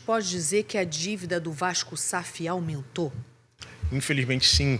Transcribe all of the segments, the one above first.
pode dizer que a dívida do Vasco SAF aumentou? Infelizmente, sim.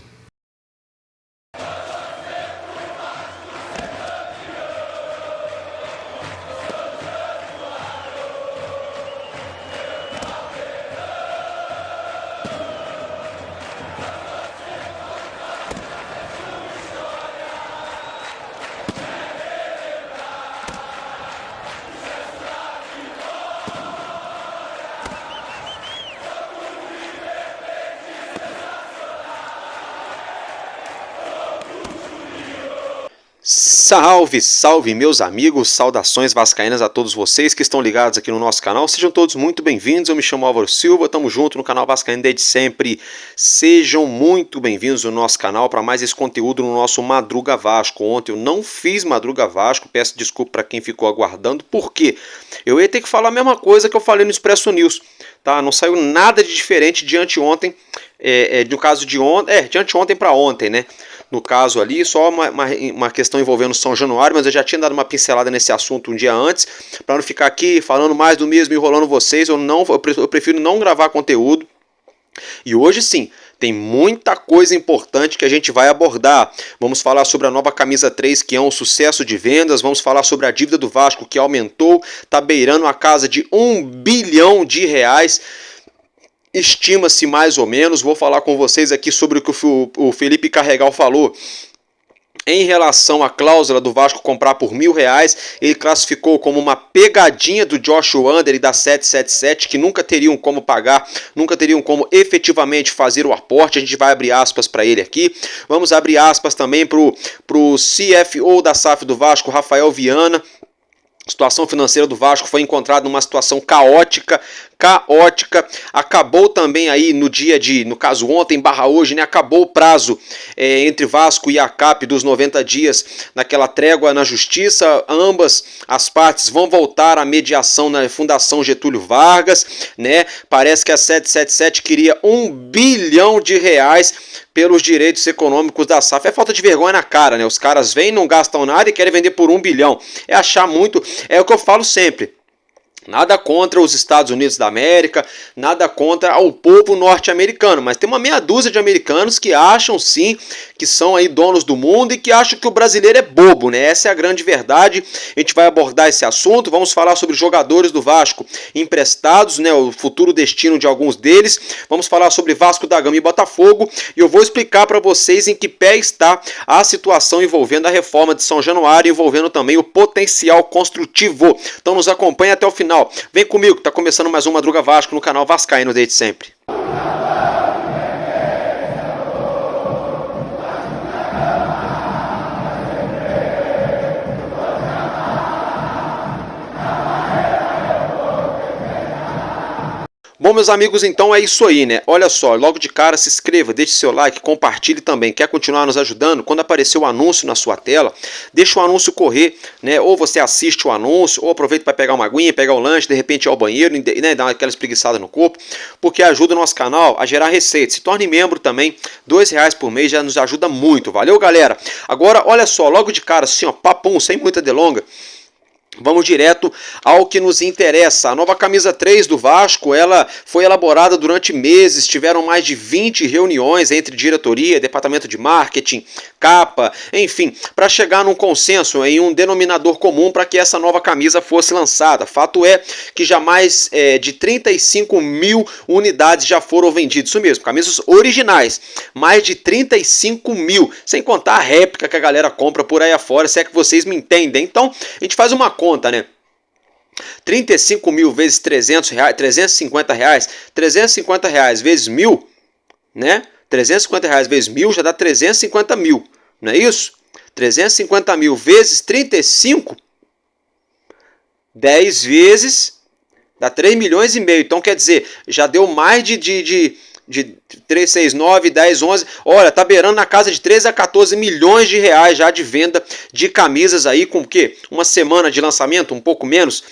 Salve, salve meus amigos, saudações vascaínas a todos vocês que estão ligados aqui no nosso canal, sejam todos muito bem-vindos, eu me chamo Álvaro Silva, tamo junto no canal Vascaíno desde sempre, sejam muito bem-vindos no nosso canal para mais esse conteúdo no nosso Madruga Vasco. Ontem eu não fiz Madruga Vasco, peço desculpa para quem ficou aguardando, porque eu ia ter que falar a mesma coisa que eu falei no Expresso News, tá? Não saiu nada de diferente de anteontem, no caso de ontem, de anteontem para ontem, né? No caso ali, só uma questão envolvendo São Januário, mas eu já tinha dado uma pincelada nesse assunto um dia antes, para não ficar aqui falando mais do mesmo e enrolando vocês, eu prefiro não gravar conteúdo. E hoje sim, tem muita coisa importante que a gente vai abordar. Vamos falar sobre a nova camisa 3, que é um sucesso de vendas, vamos falar sobre a dívida do Vasco, que aumentou, está beirando a casa de R$1 bilhão. Estima-se mais ou menos. Vou falar com vocês aqui sobre o que o Felipe Carregal falou em relação à cláusula do Vasco comprar por R$1.000. Ele classificou como uma pegadinha do Josh Wander e da 777, que nunca teriam como pagar, nunca teriam como efetivamente fazer o aporte. A gente vai abrir aspas para ele aqui. Vamos abrir aspas também para o CFO da SAF do Vasco, Rafael Viana. A situação financeira do Vasco foi encontrada numa situação caótica, acabou também aí no caso ontem / hoje, né, acabou o prazo entre Vasco e a CAP dos 90 dias naquela trégua na justiça, ambas as partes vão voltar à mediação na Fundação Getúlio Vargas, né, parece que a 777 queria R$1 bilhão pelos direitos econômicos da SAF. É falta de vergonha na cara, né, os caras vêm, não gastam nada e querem vender por R$1 bilhão, é achar muito, é o que eu falo sempre. Nada contra os Estados Unidos da América, nada contra o povo norte-americano, mas tem uma meia dúzia de americanos que acham sim que são aí donos do mundo e que acham que o brasileiro é bobo, né? Essa é a grande verdade. A gente vai abordar esse assunto, vamos falar sobre jogadores do Vasco emprestados, né? O futuro destino de alguns deles. Vamos falar sobre Vasco da Gama e Botafogo e eu vou explicar para vocês em que pé está a situação envolvendo a reforma de São Januário, envolvendo também o potencial construtivo. Então nos acompanhe até o final. Vem comigo, tá começando mais um Madruga Vasco no canal Vascaíno desde sempre. Bom, meus amigos, então é isso aí, né? Olha só, logo de cara se inscreva, deixe seu like, compartilhe também. Quer continuar nos ajudando? Quando aparecer o anúncio na sua tela, deixa o anúncio correr, né? Ou você assiste o anúncio, ou aproveita para pegar uma aguinha, pegar o lanche, de repente ir ao banheiro, né? Dar aquela espreguiçada no corpo, porque ajuda o nosso canal a gerar receita. Se torne membro também, R$2 por mês já nos ajuda muito. Valeu, galera? Agora, olha só, logo de cara, assim, ó, papum, sem muita delonga. Vamos direto ao que nos interessa. A nova camisa 3 do Vasco, ela foi elaborada durante meses, tiveram mais de 20 reuniões entre diretoria, departamento de marketing, capa, enfim, para chegar num consenso, em um denominador comum para que essa nova camisa fosse lançada. Fato é que já mais de 35 mil unidades já foram vendidas, isso mesmo, camisas originais, mais de 35 mil, sem contar a réplica que a galera compra por aí afora, se é que vocês me entendem. Então, a gente faz uma conta, né? 35 mil vezes R$300, R$350, R$350 vezes 1.000, né? R$350 vezes 1.000 já dá 350 mil, não é isso? 350 mil vezes 35, 10 vezes, dá 3,5 milhões. Então, quer dizer, já deu mais de 3, 6, 9, 10, 11, olha, tá beirando na casa de 13 a 14 milhões de reais já de venda de camisas aí, com o quê? Uma semana de lançamento, um pouco menos.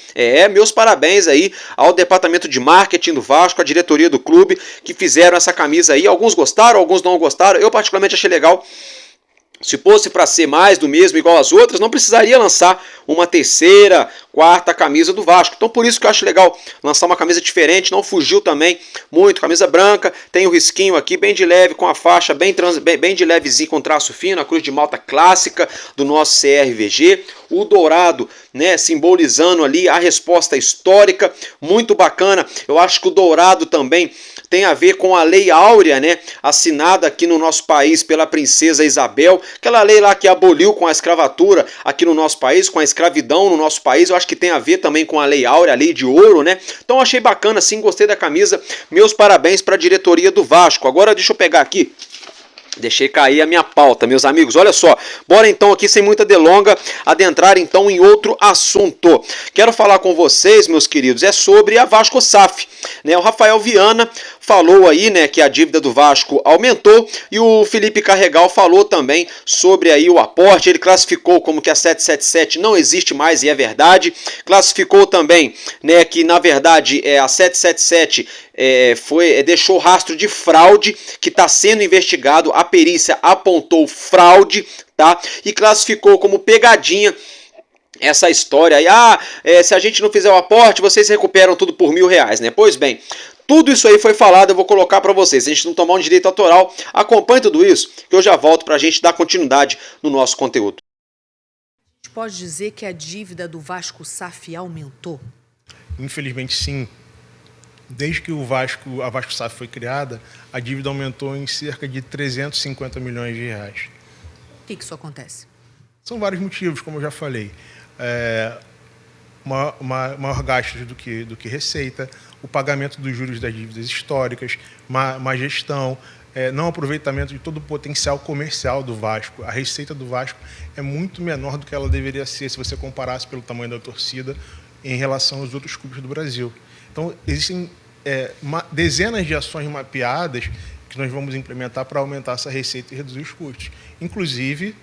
Meus parabéns aí ao departamento de marketing do Vasco, a diretoria do clube, que fizeram essa camisa aí. Alguns gostaram, alguns não gostaram. Eu particularmente achei legal, Se fosse para ser mais do mesmo, igual as outras, não precisaria lançar uma terceira, quarta camisa do Vasco. Então por isso que eu acho legal lançar uma camisa diferente, não fugiu também muito. Camisa branca, tem o risquinho aqui bem de leve, com a faixa bem de levezinho, com traço fino, a cruz de malta clássica do nosso CRVG. O dourado, né, simbolizando ali a resposta histórica, muito bacana. Eu acho que o dourado também tem a ver com a Lei Áurea, né, assinada aqui no nosso país pela princesa Isabel, aquela lei lá que aboliu com a escravatura aqui no nosso país, com a escravidão no nosso país. Eu acho que tem a ver também com a Lei Áurea, a Lei de Ouro, né? Então achei bacana, sim, gostei da camisa. Meus parabéns para a diretoria do Vasco. Agora deixa eu pegar aqui. Deixei cair a minha pauta, meus amigos. Olha só, bora então aqui, sem muita delonga, adentrar então em outro assunto. Quero falar com vocês, meus queridos, é sobre a Vasco SAF, né? O Rafael Viana falou aí, né, que a dívida do Vasco aumentou, e o Felipe Carregal falou também sobre aí o aporte. Ele classificou como que a 777 não existe mais, e é verdade. Classificou também, né, que na verdade a 777 deixou rastro de fraude que está sendo investigado. A perícia apontou fraude, tá? E classificou como pegadinha essa história aí. Se a gente não fizer o aporte, vocês recuperam tudo por R$1.000, né? Pois bem, tudo isso aí foi falado, eu vou colocar para vocês. Se a gente não tomar um direito autoral, acompanhe tudo isso, que eu já volto para a gente dar continuidade no nosso conteúdo. A gente pode dizer que a dívida do Vasco SAF aumentou? Infelizmente, sim. Desde que a Vasco SAF foi criada, a dívida aumentou em cerca de 350 milhões de reais. Por que isso acontece? São vários motivos, como eu já falei. Maior gastos do que receita, o pagamento dos juros das dívidas históricas, má gestão, não aproveitamento de todo o potencial comercial do Vasco. A receita do Vasco é muito menor do que ela deveria ser se você comparasse pelo tamanho da torcida em relação aos outros clubes do Brasil. Então, existem dezenas de ações mapeadas que nós vamos implementar para aumentar essa receita e reduzir os custos. Inclusive,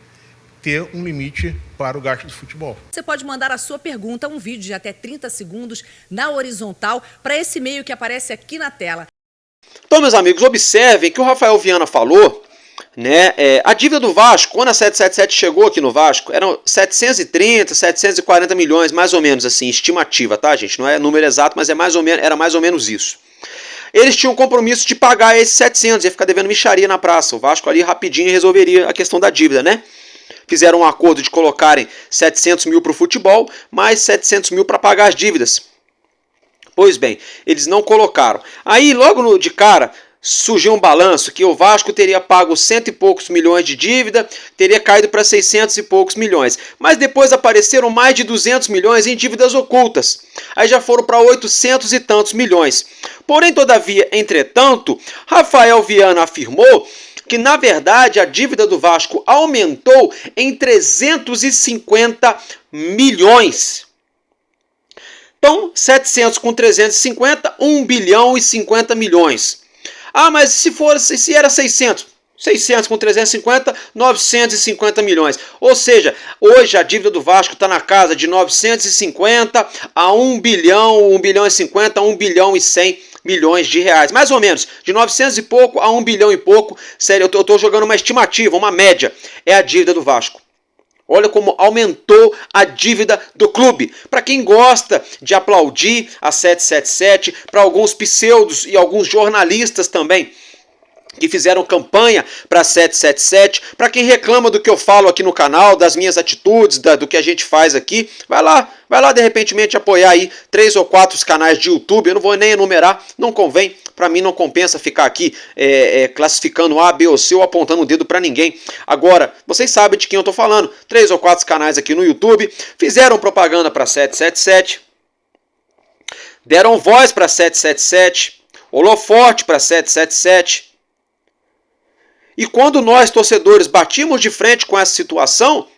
ter um limite para o gasto do futebol. Você pode mandar a sua pergunta, um vídeo de até 30 segundos na horizontal, para esse e-mail que aparece aqui na tela. Então, meus amigos, observem que o Rafael Viana falou, né, a dívida do Vasco, quando a 777 chegou aqui no Vasco, eram 730, 740 milhões, mais ou menos assim, estimativa, tá, gente? Não é número exato, mas era mais ou menos isso. Eles tinham um compromisso de pagar esses 700, ia ficar devendo mixaria na praça. O Vasco ali rapidinho resolveria a questão da dívida, né? Fizeram um acordo de colocarem 700 mil para o futebol, mais 700 mil para pagar as dívidas. Pois bem, eles não colocaram. Aí, logo de cara, surgiu um balanço que o Vasco teria pago 100 e poucos milhões de dívida, teria caído para 600 e poucos milhões. Mas depois apareceram mais de 200 milhões em dívidas ocultas. Aí já foram para 800 e tantos milhões. Porém, todavia, entretanto, Rafael Viana afirmou que, na verdade, a dívida do Vasco aumentou em 350 milhões. Então, 700 com 350, 1 bilhão e 50 milhões. Mas se era 600? 600 com 350, 950 milhões. Ou seja, hoje a dívida do Vasco está na casa de 950 a 1 bilhão, 1 bilhão e 50, 1 bilhão e 100 milhões de reais. Mais ou menos, de 900 e pouco a 1 bilhão e pouco. Sério, eu estou jogando uma estimativa, uma média. É a dívida do Vasco. Olha como aumentou a dívida do clube. Para quem gosta de aplaudir a 777, para alguns pseudos e alguns jornalistas também que fizeram campanha para 777, para quem reclama do que eu falo aqui no canal, das minhas atitudes, do que a gente faz aqui, vai lá de repentemente apoiar aí 3 ou 4 canais de YouTube. Eu não vou nem enumerar, não convém, para mim não compensa ficar aqui classificando A, B ou C ou apontando o dedo para ninguém. Agora, vocês sabem de quem eu estou falando, 3 ou 4 canais aqui no YouTube, fizeram propaganda para 777, deram voz para 777, holofote para 777, e quando nós, torcedores, batíamos de frente com essa situação,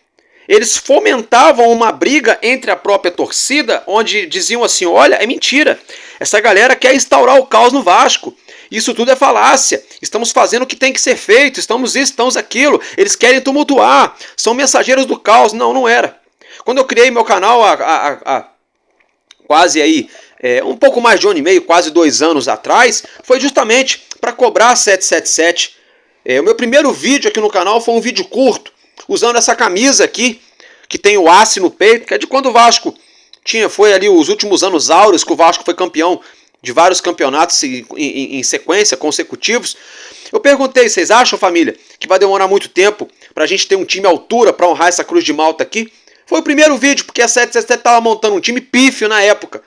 eles fomentavam uma briga entre a própria torcida, onde diziam assim, olha, é mentira, essa galera quer instaurar o caos no Vasco, isso tudo é falácia, estamos fazendo o que tem que ser feito, estamos isso, estamos aquilo, eles querem tumultuar, são mensageiros do caos. Não era. Quando eu criei meu canal há quase aí, um pouco mais de 1 ano e meio, quase 2 anos atrás, foi justamente para cobrar a 777. O meu primeiro vídeo aqui no canal foi um vídeo curto, usando essa camisa aqui, que tem o Ace no peito, que é de quando o Vasco foi ali os últimos anos áureos, que o Vasco foi campeão de vários campeonatos em sequência, consecutivos. Eu perguntei, vocês acham, família, que vai demorar muito tempo pra gente ter um time à altura pra honrar essa Cruz de Malta aqui? Foi o primeiro vídeo, porque a 777 estava montando um time pífio na época.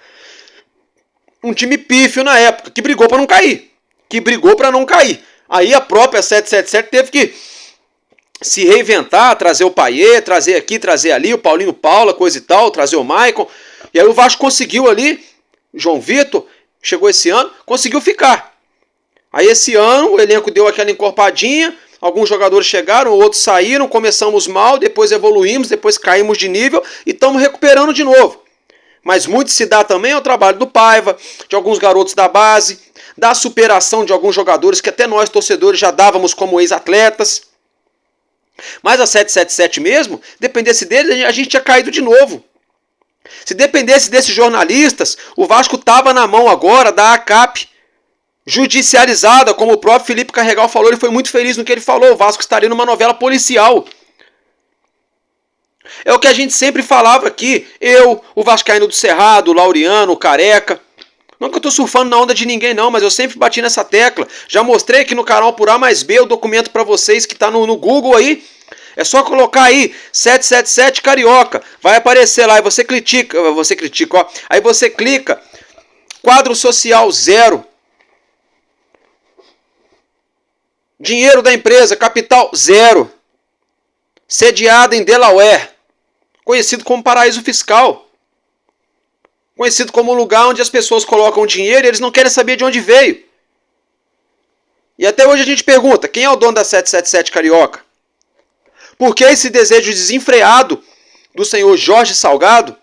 Um time pífio na época, que brigou pra não cair. Aí a própria 777 teve que se reinventar, trazer o Paiê, trazer aqui, trazer ali, o Paulinho Paula, coisa e tal, trazer o Maicon. E aí o Vasco conseguiu ali, João Vitor, chegou esse ano, conseguiu ficar. Aí esse ano o elenco deu aquela encorpadinha, alguns jogadores chegaram, outros saíram, começamos mal, depois evoluímos, depois caímos de nível e estamos recuperando de novo. Mas muito se dá também ao trabalho do Paiva, de alguns garotos da base, da superação de alguns jogadores que até nós torcedores já dávamos como ex-atletas. Mas a 777 mesmo, dependesse deles, a gente tinha caído de novo. Se dependesse desses jornalistas, o Vasco estava na mão agora da ACAP, judicializada, como o próprio Felipe Carregal falou, ele foi muito feliz no que ele falou, o Vasco estaria numa novela policial. É o que a gente sempre falava aqui, eu, o Vascaíno do Cerrado, o Laureano, o Careca. Não que eu estou surfando na onda de ninguém não, mas eu sempre bati nessa tecla. Já mostrei aqui no canal por A mais B o documento para vocês que está no Google aí. É só colocar aí 777 Carioca, vai aparecer lá e você critica, ó. Aí você clica, quadro social 0. Dinheiro da empresa, capital 0. Sediada em Delaware, conhecido como paraíso fiscal. Conhecido como lugar onde as pessoas colocam dinheiro e eles não querem saber de onde veio. E até hoje a gente pergunta, quem é o dono da 777 Carioca? Por que esse desejo desenfreado do senhor Jorge Salgado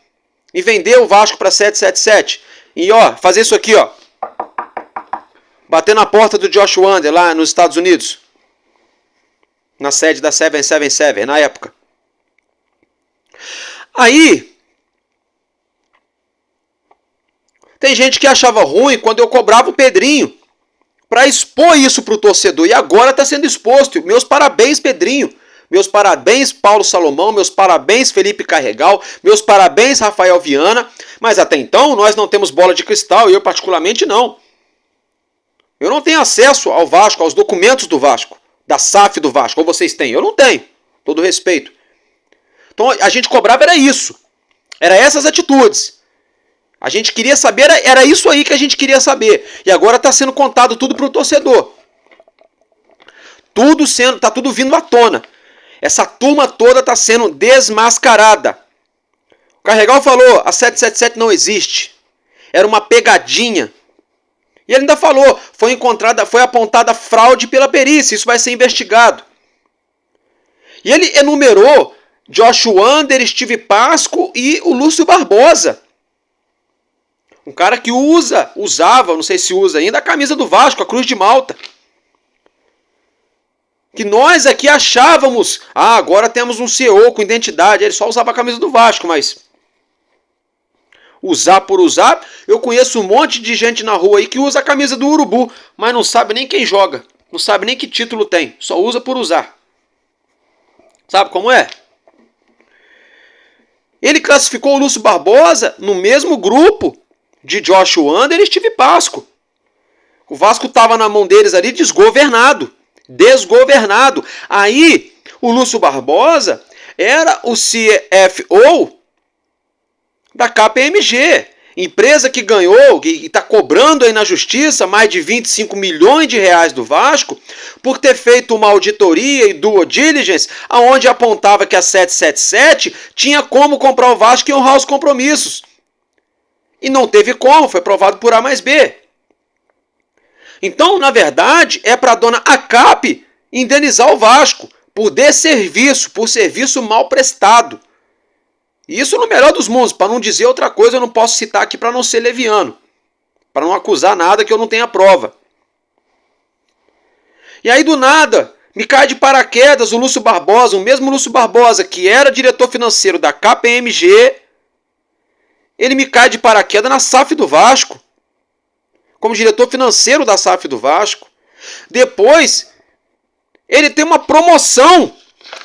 em vender o Vasco para 777? E ó, fazer isso aqui, ó. Bater na porta do Josh Wander lá nos Estados Unidos. Na sede da 777, na época. Aí, tem gente que achava ruim quando eu cobrava o Pedrinho para expor isso para o torcedor. E agora está sendo exposto. Meus parabéns, Pedrinho. Meus parabéns, Paulo Salomão. Meus parabéns, Felipe Carregal. Meus parabéns, Rafael Viana. Mas até então, nós não temos bola de cristal. E eu particularmente não. Eu não tenho acesso ao Vasco, aos documentos do Vasco. Da SAF do Vasco. Ou vocês têm? Eu não tenho. Todo respeito. Então a gente cobrava era isso. Era essas atitudes. A gente queria saber, era isso aí que a gente queria saber. E agora está sendo contado tudo para o torcedor. Está tudo vindo à tona. Essa turma toda está sendo desmascarada. O Carregal falou, a 777 não existe. Era uma pegadinha. E ele ainda falou, foi apontada fraude pela perícia, isso vai ser investigado. E ele enumerou Josh Wander, Steve Pasco e o Lúcio Barbosa. Um cara que usava, não sei se usa ainda, a camisa do Vasco, a Cruz de Malta. Que nós aqui achávamos, agora temos um CEO com identidade, ele só usava a camisa do Vasco, mas usar por usar, eu conheço um monte de gente na rua aí que usa a camisa do Urubu, mas não sabe nem quem joga, não sabe nem que título tem, só usa por usar. Sabe como é? Ele classificou o Lúcio Barbosa no mesmo grupo de Josh Wander e Steve Pasco. O Vasco estava na mão deles ali desgovernado. Aí, o Lúcio Barbosa era o CFO da KPMG, empresa que ganhou e está cobrando aí na justiça mais de 25 milhões de reais do Vasco por ter feito uma auditoria e due diligence onde apontava que a 777 tinha como comprar o Vasco e honrar os compromissos. E não teve como, foi provado por A mais B. Então, na verdade, é para a dona ACAP indenizar o Vasco por desserviço, por serviço mal prestado. Isso no melhor dos mundos, para não dizer outra coisa, eu não posso citar aqui para não ser leviano, para não acusar nada que eu não tenha prova. E aí do nada, me cai de paraquedas o Lúcio Barbosa, o mesmo Lúcio Barbosa que era diretor financeiro da KPMG, ele me cai de paraquedas na SAF do Vasco, como diretor financeiro da SAF do Vasco. Depois, ele tem uma promoção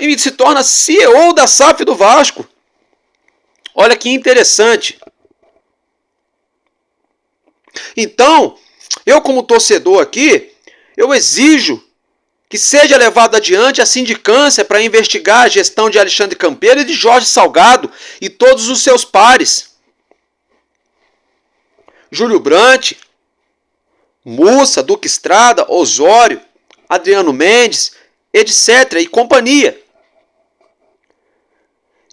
e se torna CEO da SAF do Vasco. Olha que interessante. Então, eu como torcedor aqui, eu exijo que seja levado adiante a sindicância para investigar a gestão de Alexandre Campeiro e de Jorge Salgado e todos os seus pares. Júlio Brandt, Mussa, Duque Estrada, Osório, Adriano Mendes, etc. e companhia.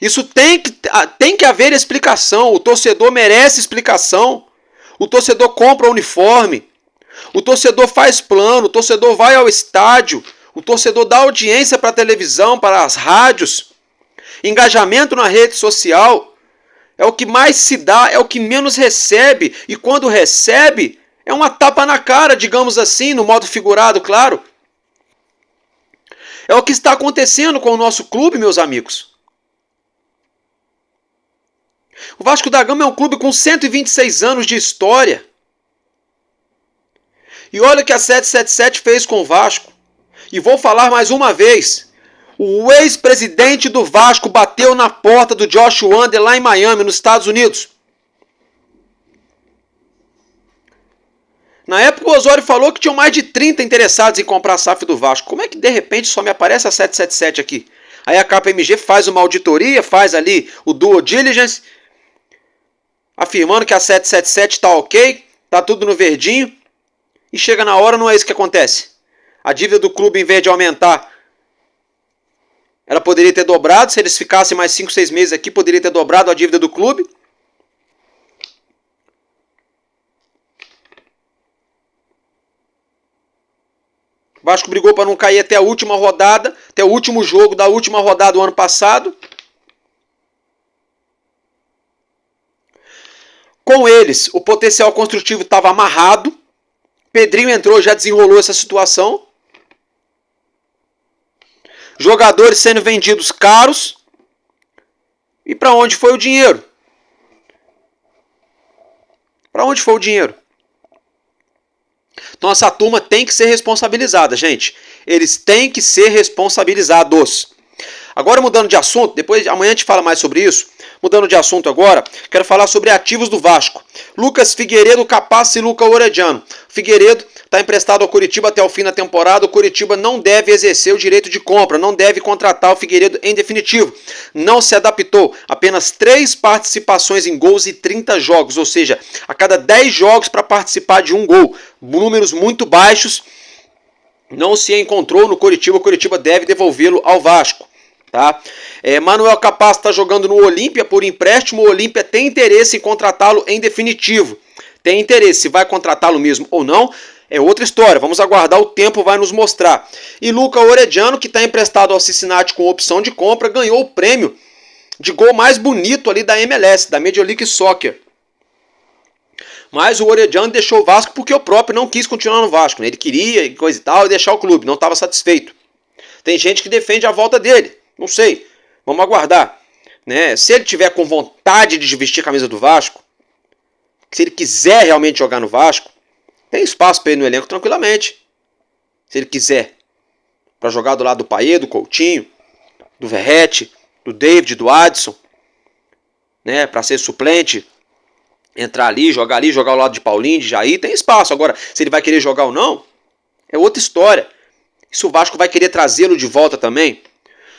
Isso tem que haver explicação. O torcedor merece explicação. O torcedor compra uniforme. O torcedor faz plano. O torcedor vai ao estádio. O torcedor dá audiência para a televisão, para as rádios. Engajamento na rede social. É o que mais se dá, é o que menos recebe. E quando recebe, é uma tapa na cara, digamos assim, no modo figurado, claro. É o que está acontecendo com o nosso clube, meus amigos. O Vasco da Gama é um clube com 126 anos de história. E olha o que a 777 fez com o Vasco. E vou falar mais uma vez. O ex-presidente do Vasco bateu na porta do Josh Wander lá em Miami, nos Estados Unidos. Na época o Osório falou que tinham mais de 30 interessados em comprar a SAF do Vasco. Como é que de repente só me aparece a 777 aqui? Aí a KPMG faz uma auditoria, faz ali o due diligence, afirmando que a 777 está ok, está tudo no verdinho, e chega na hora, não é isso que acontece. A dívida do clube, em vez de aumentar, ela poderia ter dobrado. Se eles ficassem mais 5, 6 meses aqui, poderia ter dobrado a dívida do clube. O Vasco brigou para não cair até a última rodada, até o último jogo da última rodada do ano passado. Com eles, o potencial construtivo estava amarrado. Pedrinho entrou, já desenrolou essa situação. Jogadores sendo vendidos caros. E para onde foi o dinheiro? Para onde foi o dinheiro? Então essa turma tem que ser responsabilizada, gente. Eles têm que ser responsabilizados. Agora mudando de assunto, amanhã a gente fala mais sobre isso. Mudando de assunto agora, quero falar sobre ativos do Vasco. Lucas Figueiredo, Capasso e Luca Orediano. Figueiredo está emprestado ao Coritiba até o fim da temporada. O Coritiba não deve exercer o direito de compra, não deve contratar o Figueiredo em definitivo. Não se adaptou. Apenas 3 participações em gols e 30 jogos, ou seja, a cada 10 jogos para participar de um gol. Números muito baixos. Não se encontrou no Coritiba. O Coritiba deve devolvê-lo ao Vasco. Tá? Manuel Capasso está jogando no Olímpia por empréstimo. O Olímpia tem interesse em contratá-lo em definitivo. Tem interesse. Se vai contratá-lo mesmo ou não, é outra história. Vamos aguardar, o tempo vai nos mostrar. E Luca Orediano, que está emprestado ao Cincinnati com opção de compra, ganhou o prêmio de gol mais bonito ali da MLS, da Major League Soccer. Mas o Orediano deixou o Vasco porque o próprio não quis continuar no Vasco, né? Ele queria e coisa e tal, e deixar o clube, não estava satisfeito. Tem gente que defende a volta dele. Não sei, vamos aguardar, né? Se ele tiver com vontade de vestir a camisa do Vasco, se ele quiser realmente jogar no Vasco, tem espaço para ele no elenco tranquilamente. Se ele quiser, para jogar do lado do Payet, do Coutinho, do Verratti, do David, do Adson, né? Para ser suplente, entrar ali, jogar ao lado de Paulinho, de Jair, tem espaço. Agora, se ele vai querer jogar ou não, é outra história. E se o Vasco vai querer trazê-lo de volta também,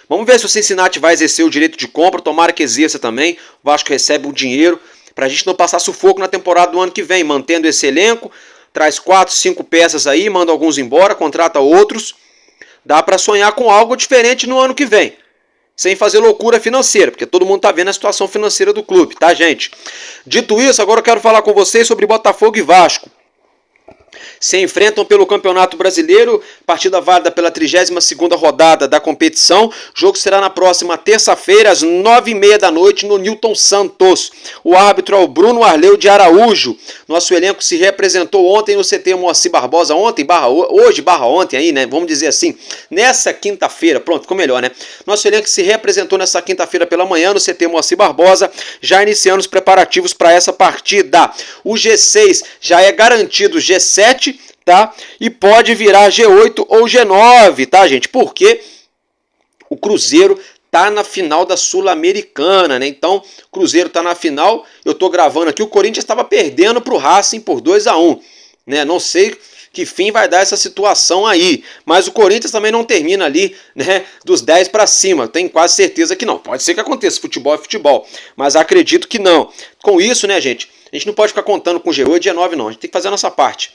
vamos ver se o Cincinnati vai exercer o direito de compra. Tomara que exerça também. O Vasco recebe o dinheiro para a gente não passar sufoco na temporada do ano que vem. Mantendo esse elenco, traz 4, 5 peças aí, manda alguns embora, contrata outros. Dá para sonhar com algo diferente no ano que vem. Sem fazer loucura financeira, porque todo mundo está vendo a situação financeira do clube, tá, gente? Dito isso, agora eu quero falar com vocês sobre Botafogo e Vasco. Se enfrentam pelo Campeonato Brasileiro, partida válida pela 32ª rodada da competição. O jogo será na próxima terça-feira, às 9h30 da noite, no Newton Santos. O árbitro é o Bruno Arleu de Araújo. Nosso elenco se representou ontem no CT Moacir Barbosa, hoje barra ontem aí, né? Vamos dizer assim, nessa quinta-feira, pronto, ficou melhor, né? Nosso elenco se representou nessa quinta-feira pela manhã no CT Moacir Barbosa, já iniciando os preparativos para essa partida. O G6 já é garantido, G7, tá? E pode virar G8 ou G9, tá, gente? Porque o Cruzeiro tá na final da Sul-Americana, né? Então, o Cruzeiro tá na final, eu tô gravando aqui, o Corinthians estava perdendo pro Racing por 2-1, né? Não sei que fim vai dar essa situação aí, mas o Corinthians também não termina ali, né, dos 10 para cima, tenho quase certeza que não. Pode ser que aconteça, futebol é futebol, mas acredito que não. Com isso, né, gente, a gente não pode ficar contando com o G8 e G9 não, a gente tem que fazer a nossa parte.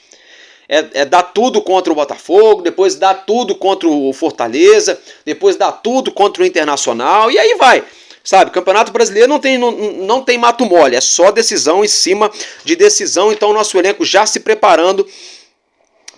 Dar tudo contra o Botafogo, depois dar tudo contra o Fortaleza, depois dar tudo contra o Internacional, e aí vai. Sabe, Campeonato Brasileiro não tem mato mole, é só decisão em cima de decisão, então o nosso elenco já se preparando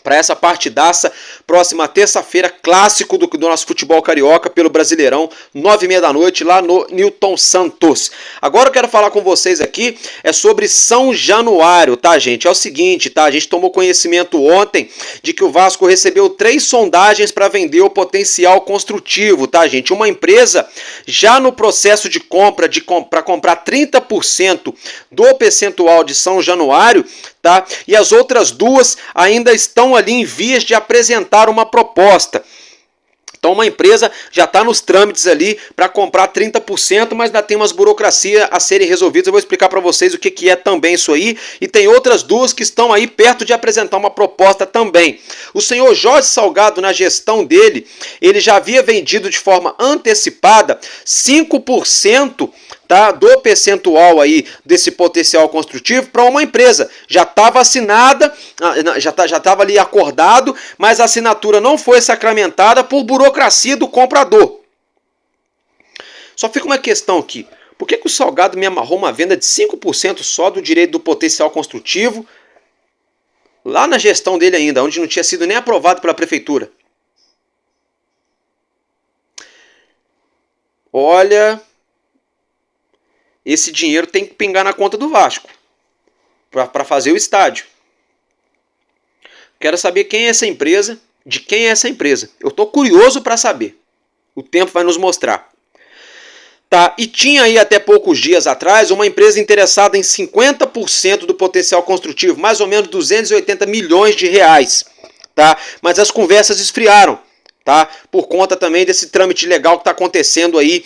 para essa partidaça, próxima terça-feira, clássico do nosso futebol carioca pelo Brasileirão, 9h30 da noite, lá no Newton Santos. Agora eu quero falar com vocês aqui, sobre São Januário, tá, gente? É o seguinte, tá? A gente tomou conhecimento ontem de que o Vasco recebeu 3 sondagens para vender o potencial construtivo, tá, gente? Uma empresa já no processo de compra, para comprar 30% do percentual de São Januário, tá? E as outras 2 ainda estão ali em vias de apresentar uma proposta. Então uma empresa já está nos trâmites ali para comprar 30%, mas ainda tem umas burocracias a serem resolvidas. Eu vou explicar para vocês o que é também isso aí. E tem outras 2 que estão aí perto de apresentar uma proposta também. O senhor Jorge Salgado, na gestão dele, ele já havia vendido de forma antecipada 5%, tá, do percentual aí desse potencial construtivo para uma empresa. Já estava assinada, já estava ali acordado, mas a assinatura não foi sacramentada por burocracia do comprador. Só fica uma questão aqui. Por que o Salgado me amarrou uma venda de 5% só do direito do potencial construtivo lá na gestão dele ainda, onde não tinha sido nem aprovado pela prefeitura? Olha, esse dinheiro tem que pingar na conta do Vasco para fazer o estádio. Quero saber quem é essa empresa, de quem é essa empresa. Eu estou curioso para saber. O tempo vai nos mostrar. Tá, e tinha aí até poucos dias atrás uma empresa interessada em 50% do potencial construtivo, mais ou menos 280 milhões de reais. Tá? Mas as conversas esfriaram. Tá? Por conta também desse trâmite legal que está acontecendo aí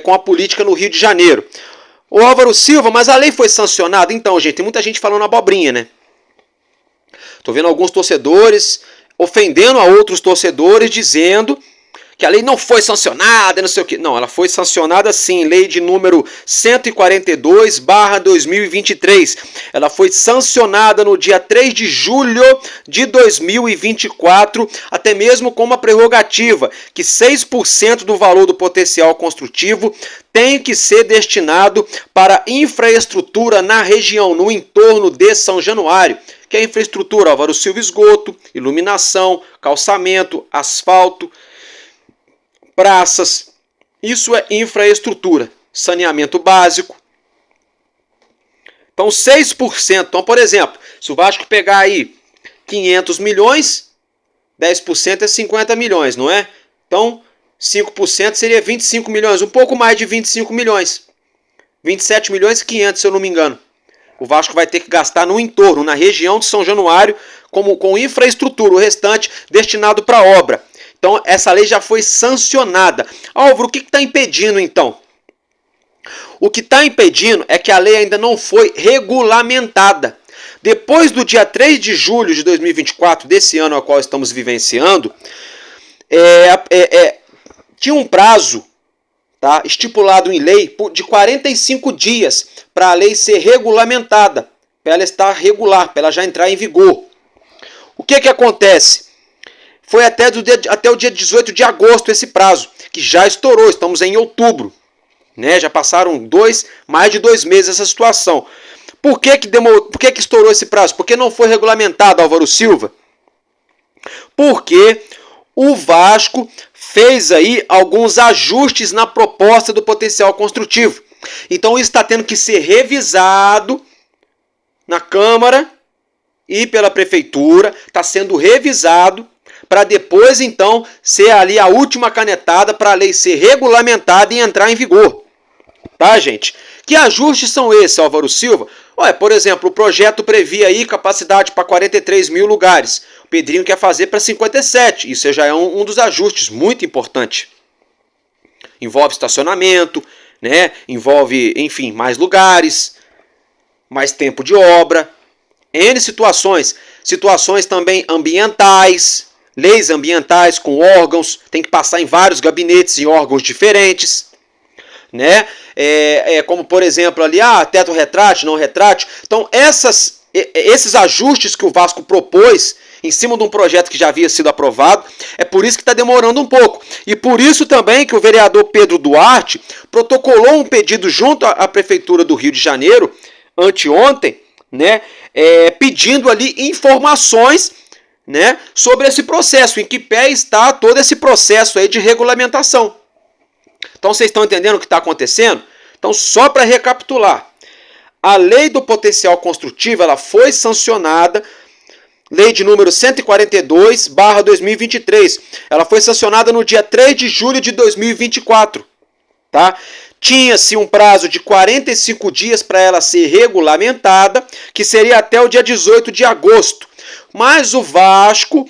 com a política no Rio de Janeiro. Ô Álvaro Silva, mas a lei foi sancionada? Então, gente, tem muita gente falando abobrinha, né? Tô vendo alguns torcedores ofendendo a outros torcedores, dizendo que a lei não foi sancionada, não sei o quê. Não, ela foi sancionada sim, lei de número 142/2023. Ela foi sancionada no dia 3 de julho de 2024, até mesmo com uma prerrogativa, que 6% do valor do potencial construtivo tem que ser destinado para infraestrutura na região, no entorno de São Januário. Que é infraestrutura, Álvaro Silva, esgoto, iluminação, calçamento, asfalto, praças. Isso é infraestrutura, saneamento básico. Então 6%, então por exemplo, se o Vasco pegar aí 500 milhões, 10% é 50 milhões, não é? Então 5% seria 25 milhões, um pouco mais de 25 milhões. 27 milhões e 500, se eu não me engano. O Vasco vai ter que gastar no entorno, na região de São Januário, com infraestrutura, o restante destinado para obra. Então, essa lei já foi sancionada. Álvaro, o que está impedindo, então? O que está impedindo é que a lei ainda não foi regulamentada. Depois do dia 3 de julho de 2024, desse ano ao qual estamos vivenciando, tinha um prazo, tá, estipulado em lei de 45 dias para a lei ser regulamentada, para ela estar regular, para ela já entrar em vigor. O que acontece? Foi até o dia 18 de agosto esse prazo, que já estourou, estamos em outubro. Né? Já passaram mais de 2 meses essa situação. Por que estourou esse prazo? Porque não foi regulamentado, Álvaro Silva? Porque o Vasco fez aí alguns ajustes na proposta do potencial construtivo. Então isso está tendo que ser revisado na Câmara e pela Prefeitura, está sendo revisado para depois então ser ali a última canetada para a lei ser regulamentada e entrar em vigor. Tá, gente? Que ajustes são esses, Álvaro Silva? Olha, por exemplo, o projeto previa aí capacidade para 43 mil lugares. O Pedrinho quer fazer para 57. Isso já é um dos ajustes muito importante. envolve estacionamento, né? Envolve, enfim, mais lugares, mais tempo de obra, N situações. Situações também ambientais, leis ambientais com órgãos, tem que passar em vários gabinetes e órgãos diferentes, né? Como, por exemplo, ali, teto retrátil, não retrátil. Então, esses ajustes que o Vasco propôs em cima de um projeto que já havia sido aprovado, é por isso que está demorando um pouco. E por isso também que o vereador Pedro Duarte protocolou um pedido junto à Prefeitura do Rio de Janeiro, anteontem, né, pedindo ali informações, né, sobre esse processo, em que pé está todo esse processo aí de regulamentação. Então vocês estão entendendo o que está acontecendo? Então, só para recapitular, a lei do potencial construtivo ela foi sancionada, lei de número 142/2023. Ela foi sancionada no dia 3 de julho de 2024. Tá? Tinha-se um prazo de 45 dias para ela ser regulamentada, que seria até o dia 18 de agosto. Mas o Vasco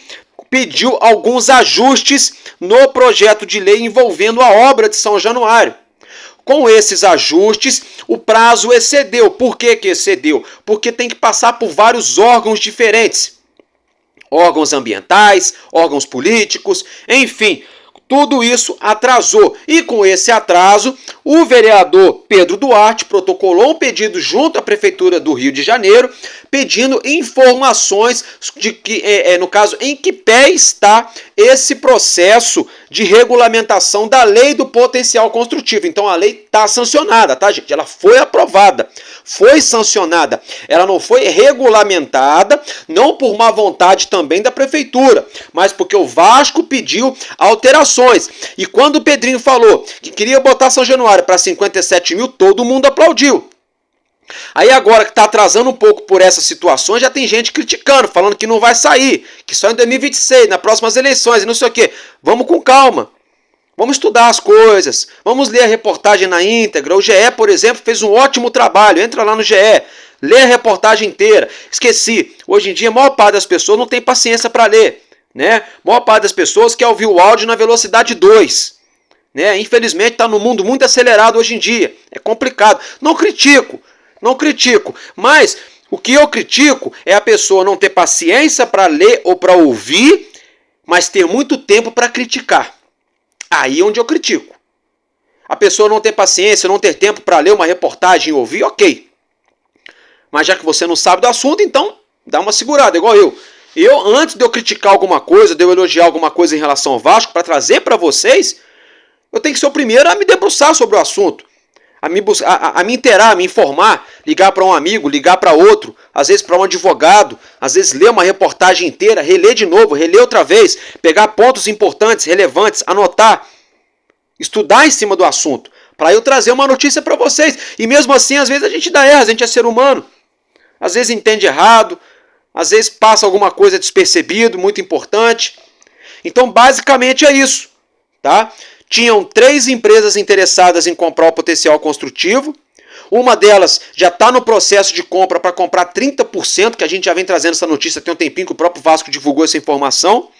pediu alguns ajustes no projeto de lei envolvendo a obra de São Januário. Com esses ajustes, o prazo excedeu. Por que excedeu? Porque tem que passar por vários órgãos diferentes. Órgãos ambientais, órgãos políticos, enfim, tudo isso atrasou. E com esse atraso, o vereador Pedro Duarte protocolou um pedido junto à Prefeitura do Rio de Janeiro, pedindo informações de que, no caso, em que pé está esse processo de regulamentação da lei do potencial construtivo. Então a lei está sancionada, tá, gente? Ela foi aprovada, foi sancionada. Ela não foi regulamentada, não por má vontade também da Prefeitura, mas porque o Vasco pediu alterações. E quando o Pedrinho falou que queria botar São Januário para 57 mil, todo mundo aplaudiu. Aí agora que está atrasando um pouco por essas situações, já tem gente criticando, falando que não vai sair, que só em 2026, nas próximas eleições e não sei o quê. Vamos com calma, vamos estudar as coisas, vamos ler a reportagem na íntegra. O GE, por exemplo, fez um ótimo trabalho, entra lá no GE, lê a reportagem inteira. Esqueci, hoje em dia a maior parte das pessoas não tem paciência para ler, né? A maior parte das pessoas quer ouvir o áudio na velocidade 2. Né? Infelizmente está no mundo muito acelerado hoje em dia, é complicado. Não critico, mas o que eu critico é a pessoa não ter paciência para ler ou para ouvir, mas ter muito tempo para criticar. Aí é onde eu critico. A pessoa não ter paciência, não ter tempo para ler uma reportagem e ouvir, ok. Mas já que você não sabe do assunto, então dá uma segurada, igual eu. Eu, antes de eu criticar alguma coisa, de eu elogiar alguma coisa em relação ao Vasco, para trazer para vocês, eu tenho que ser o primeiro a me debruçar sobre o assunto. A me inteirar, a me informar, ligar para um amigo, ligar para outro, às vezes para um advogado, às vezes ler uma reportagem inteira, reler de novo, reler outra vez, pegar pontos importantes, relevantes, anotar, estudar em cima do assunto, para eu trazer uma notícia para vocês. E mesmo assim, às vezes a gente dá erro, a gente é ser humano, às vezes entende errado, às vezes passa alguma coisa despercebido, muito importante. Então, basicamente é isso, tá? Tinham 3 empresas interessadas em comprar o potencial construtivo. Uma delas já está no processo de compra para comprar 30%, que a gente já vem trazendo essa notícia tem um tempinho que o próprio Vasco divulgou essa informação.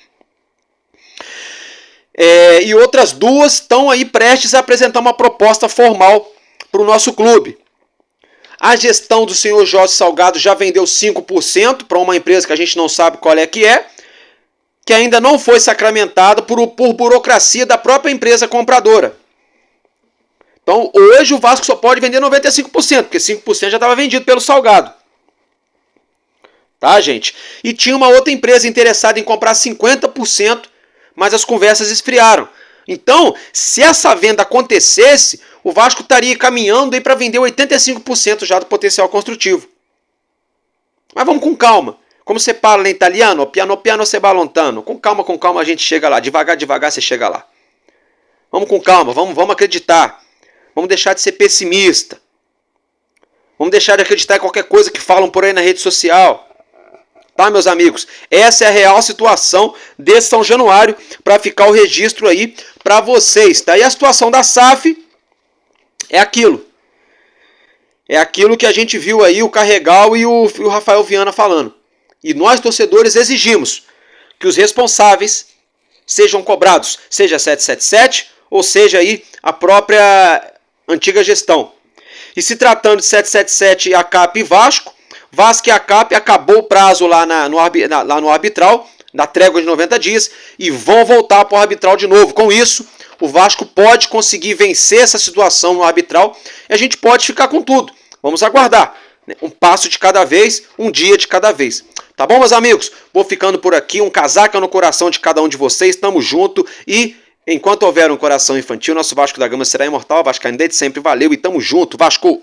E outras 2 estão aí prestes a apresentar uma proposta formal para o nosso clube. A gestão do senhor Jorge Salgado já vendeu 5% para uma empresa que a gente não sabe qual é, que ainda não foi sacramentada por burocracia da própria empresa compradora. Então, hoje o Vasco só pode vender 95%, porque 5% já estava vendido pelo Salgado. Tá, gente? E tinha uma outra empresa interessada em comprar 50%, mas as conversas esfriaram. Então, se essa venda acontecesse, o Vasco estaria caminhando para vender 85% já do potencial construtivo. Mas vamos com calma. Como você fala em italiano, piano piano se va lontano. Com calma a gente chega lá. Devagar você chega lá. Vamos com calma, vamos acreditar. Vamos deixar de ser pessimista. Vamos deixar de acreditar em qualquer coisa que falam por aí na rede social. Tá, meus amigos? Essa é a real situação de São Januário, para ficar o registro aí para vocês. Tá? E a situação da SAF é aquilo. É aquilo que a gente viu aí, o Carregal e o Rafael Viana falando. E nós, torcedores, exigimos que os responsáveis sejam cobrados, seja 777 ou seja, aí a própria antiga gestão. E se tratando de 777 ACAP e Vasco e ACAP acabou o prazo lá no arbitral, na trégua de 90 dias, e vão voltar para o arbitral de novo. Com isso, o Vasco pode conseguir vencer essa situação no arbitral e a gente pode ficar com tudo. Vamos aguardar. Um passo de cada vez, um dia de cada vez. Tá bom, meus amigos? Vou ficando por aqui. Um casaca no coração de cada um de vocês. Tamo junto e enquanto houver um coração infantil, nosso Vasco da Gama será imortal. Vascaíno desde sempre. Valeu e tamo junto, Vasco!